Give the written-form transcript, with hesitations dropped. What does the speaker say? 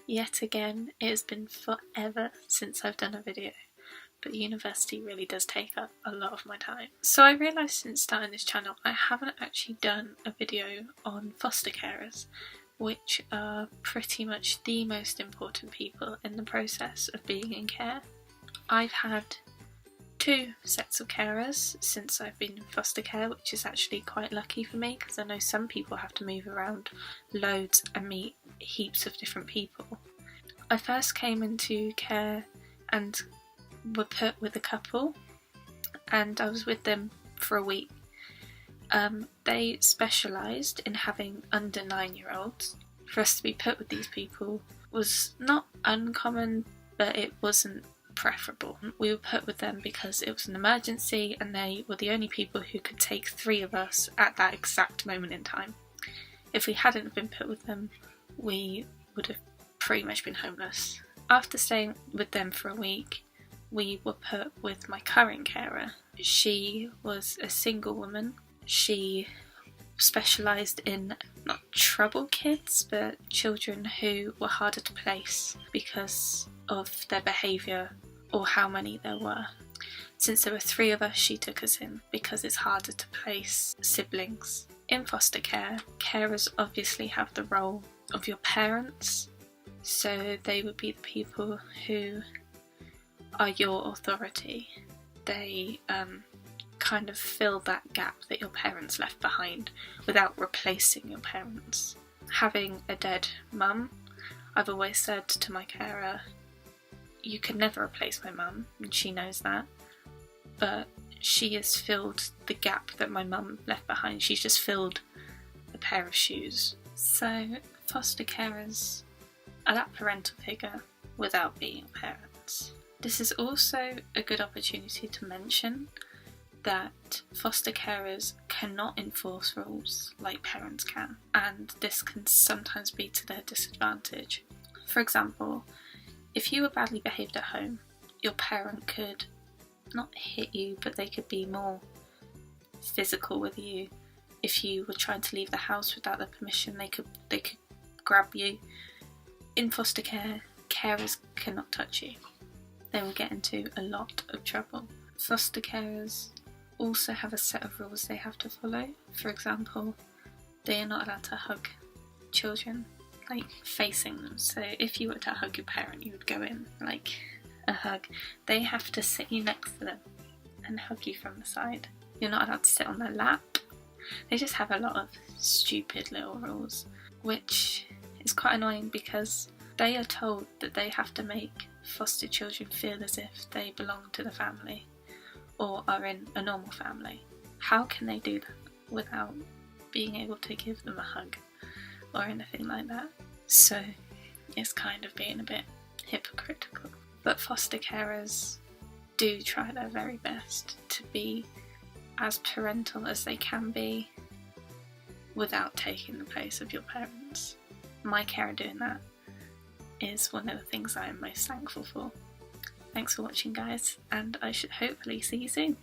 Yet again, it has been forever since I've done a video, but university really does take up a lot of my time. So I realised since starting this channel I haven't actually done a video on foster carers, which are pretty much the most important people in the process of being in care. I've had 2 sets of carers since I've been in foster care, which is actually quite lucky for me because I know some people have to move around loads and meet heaps of different people. I first came into care and were put with a couple, and I was with them for a week. They specialised in having under 9-year-olds. For us to be put with these people was not uncommon, but it wasn't preferable. We were put with them because it was an emergency and they were the only people who could take 3 of us at that exact moment in time. If we hadn't been put with them, we would have pretty much been homeless. After staying with them for a week, we were put with my current carer. She was a single woman. She specialised in not trouble kids, but children who were harder to place because of their behaviour or how many there were. Since there were 3 of us, she took us in because it's harder to place siblings. In foster care, carers obviously have the role of your parents, so they would be the people who are your authority. They kind of fill that gap that your parents left behind without replacing your parents. Having a dead mum, I've always said to my carer, you can never replace my mum, and she knows that, but she has filled the gap that my mum left behind. She's just filled a pair of shoes. So foster carers are that parental figure without being parents. This is also a good opportunity to mention that foster carers cannot enforce rules like parents can, and this can sometimes be to their disadvantage. For example, if you were badly behaved at home, your parent could not hit you, but they could be more physical with you. If you were trying to leave the house without their permission, they could grab you. In foster care, carers cannot touch you. They will get into a lot of trouble. Foster carers also have a set of rules they have to follow. For example, they are not allowed to hug children, like facing them. So if you were to hug your parent, you would go in like a hug. They have to sit you next to them and hug you from the side. You're not allowed to sit on their lap. They just have a lot of stupid little rules, which is quite annoying because they are told that they have to make foster children feel as if they belong to the family or are in a normal family. How can they do that without being able to give them a hug or anything like that? So it's kind of being a bit hypocritical. But foster carers do try their very best to be as parental as they can be without taking the place of your parents. My carer doing that is one of the things I am most thankful for. Thanks for watching, guys, and I should hopefully see you soon.